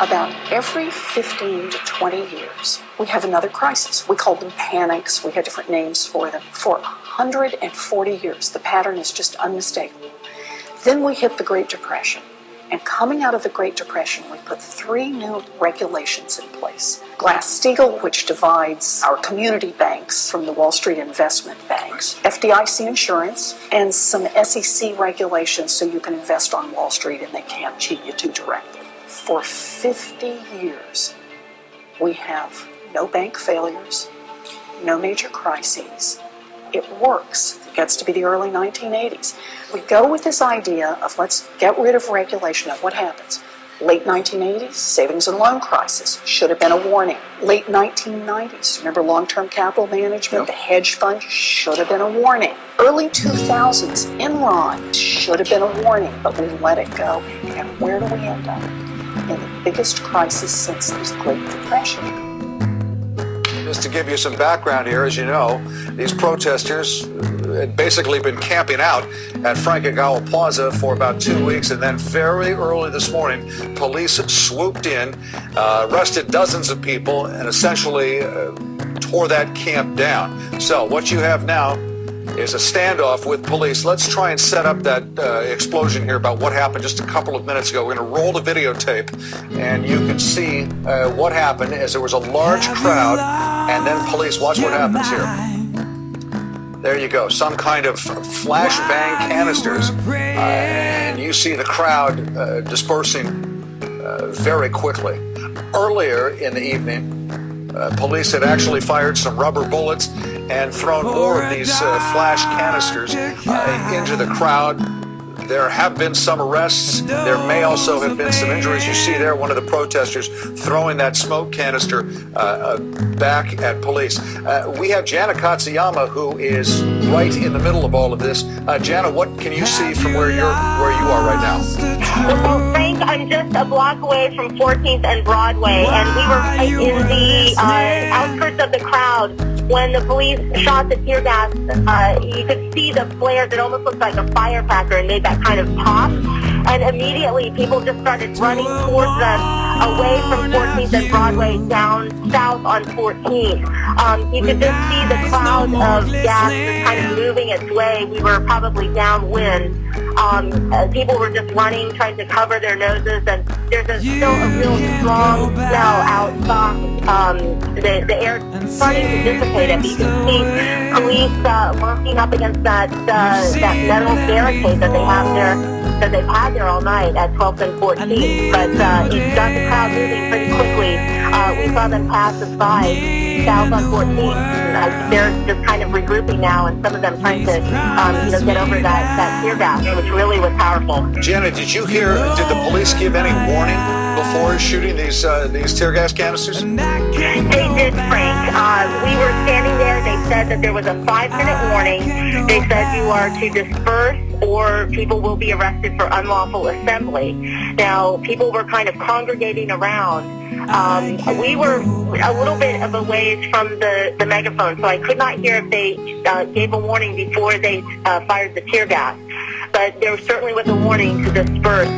About every 15 to 20 years, we have another crisis. We call them panics. We have different names for them. For 140 years, the pattern is just unmistakable. Then we hit the Great Depression. And coming out of the Great Depression, we put 3 new regulations in place. Glass-Steagall, which divides our community banks from the Wall Street investment banks, FDIC insurance, and some SEC regulations so you can invest on Wall Street and they can't cheat you too directly. For 50 years, we have no bank failures, no major crises. It works. It gets to be the early 1980s. We go with this idea of let's get rid of regulation. And what happens? Late 1980s, savings and loan crisis. Should have been a warning. Late 1990s, remember long-term capital management, the hedge fund, should have been a warning. Early 2000s, Enron, should have been a warning, but we let it go. And where do we end up? In the biggest crisis since the Great Depression. Just to give you some background here, as you know, these protesters had basically been camping out at Frank Ogawa Plaza for about 2 weeks, and then very early this morning, police swooped in, arrested dozens of people, and essentially tore that camp down. So what you have now is a standoff with police. Let's try and set up that explosion here about what happened just a couple of minutes ago. We're going to roll the videotape, and you can see what happened as there was a large crowd, and then police. Watch what happens here. There you go, some kind of flashbang canisters, and you see the crowd dispersing very quickly. Earlier in the evening, police had actually fired some rubber bullets and thrown more of these flash canisters into the crowd. There have been some arrests. There may also have been some injuries. You see there one of the protesters throwing that smoke canister back at police. We have Jana Katsuyama, who is right in the middle of all of this. Jana, what can you see from where you are right now? Well, Frank, I'm just a block away from 14th and Broadway, and we were right in the outskirts of the crowd when the police shot the tear gas. You could see the flares. It almost looked like a firecracker and made that kind of pop. And immediately people just started running towards them away from 14th and Broadway down south on 14th. You could just see the cloud of gas just kind of moving its way. We were probably downwind. People were just running, trying to cover their noses, and there's still a real strong smell outside. The air is starting to dissipate, and you can see police working up against that metal barricade that they have there. That they've had there all night at 12th and 14th, but it got the crowd moving pretty quickly. We saw them pass the side south on 14th. They're just kind of regrouping now, and some of them trying to get over that tear gas, which really was powerful. Jenna, did the police give any warning before shooting these tear gas canisters? They did, Frank. We were standing there. They said that there was a 5-minute warning. They said you are to disperse or people will be arrested for unlawful assembly. Now, people were kind of congregating around. We were a little bit of a ways from the megaphone, so I could not hear if they gave a warning before they fired the tear gas. But there certainly was a warning to disperse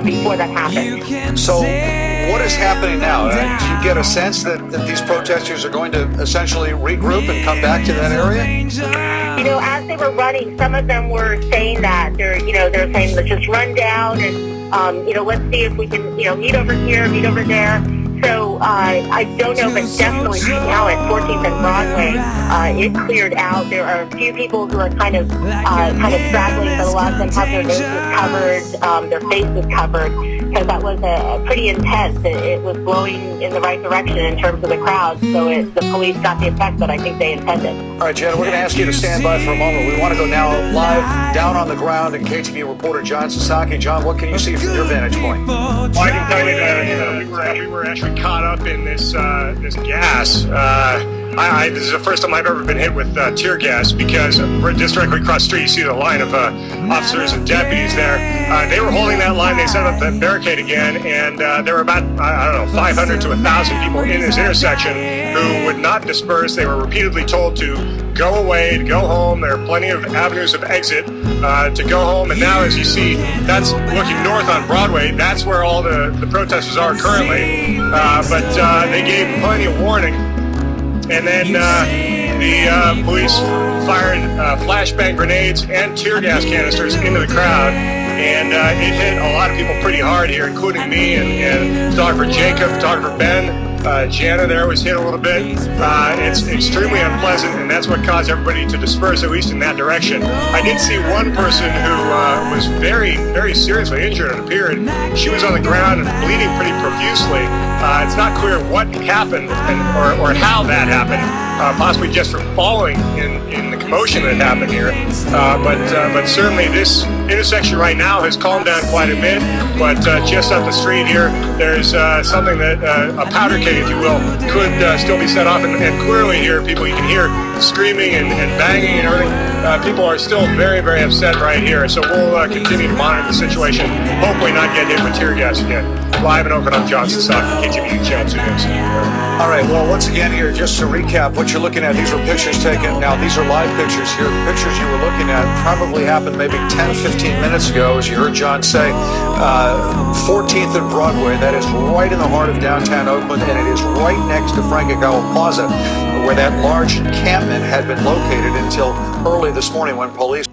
before that happened. So what is happening now? Do you get a sense that these protesters are going to essentially regroup and come back to that area? As they were running, some of them were saying that. They're saying, let's just run down and, let's see if we can, meet over here, meet over there. So I don't know, but definitely now at 14th and Broadway, it cleared out. There are a few people who are kind of straggling, but a lot of them have their noses covered, their faces covered. So that was pretty intense. It was blowing in the right direction in terms of the crowd. So the police got the effect that I think they intended. All right, Jenna, we're going to ask you to stand by for a moment. We want to go now live down on the ground, and KTV reporter John Sasaki. John, what can you see from your vantage point? Well, I can tell you that we were actually caught up in this gas. This is the first time I've ever been hit with tear gas, because we're just directly across the street. You see the line of officers and deputies there. They were holding that line. They set up the barricade again, and there were about, 500 to 1,000 people in this intersection who would not disperse. They were repeatedly told to go away, to go home. There are plenty of avenues of exit to go home. And now, as you see, that's looking north on Broadway. That's where all the protesters are currently. But they gave plenty of warning. And then the police fired flashbang grenades and tear gas canisters into the crowd. And it hit a lot of people pretty hard here, including me and photographer Jacob, photographer Ben. Jana there was hit a little bit. It's extremely unpleasant, and that's what caused everybody to disperse, at least in that direction. I did see one person who was very, very seriously injured, it appeared. She was on the ground and bleeding pretty profusely. It's not clear what happened or how that happened, possibly just from falling in the commotion that happened here. But certainly this intersection right now has calmed down quite a bit. But just up the street here, there's something that a powder keg, if you will, could still be set off. And clearly here, people, you can hear screaming and banging and everything. People are still very, very upset right here. So we'll continue to monitor the situation, hopefully not get hit with tear gas again. Live in Oakland, I'm Johnson Stock, KTVU Channel 2 News. All right, well, once again here, just to recap what you're looking at, these were pictures taken. Now, these are live pictures here. The pictures you were looking at probably happened maybe 10, 15 minutes ago, as you heard John say. 14th and Broadway, that is right in the heart of downtown Oakland, and it is right next to Frank Plaza, where that large encampment had been located until early this morning when police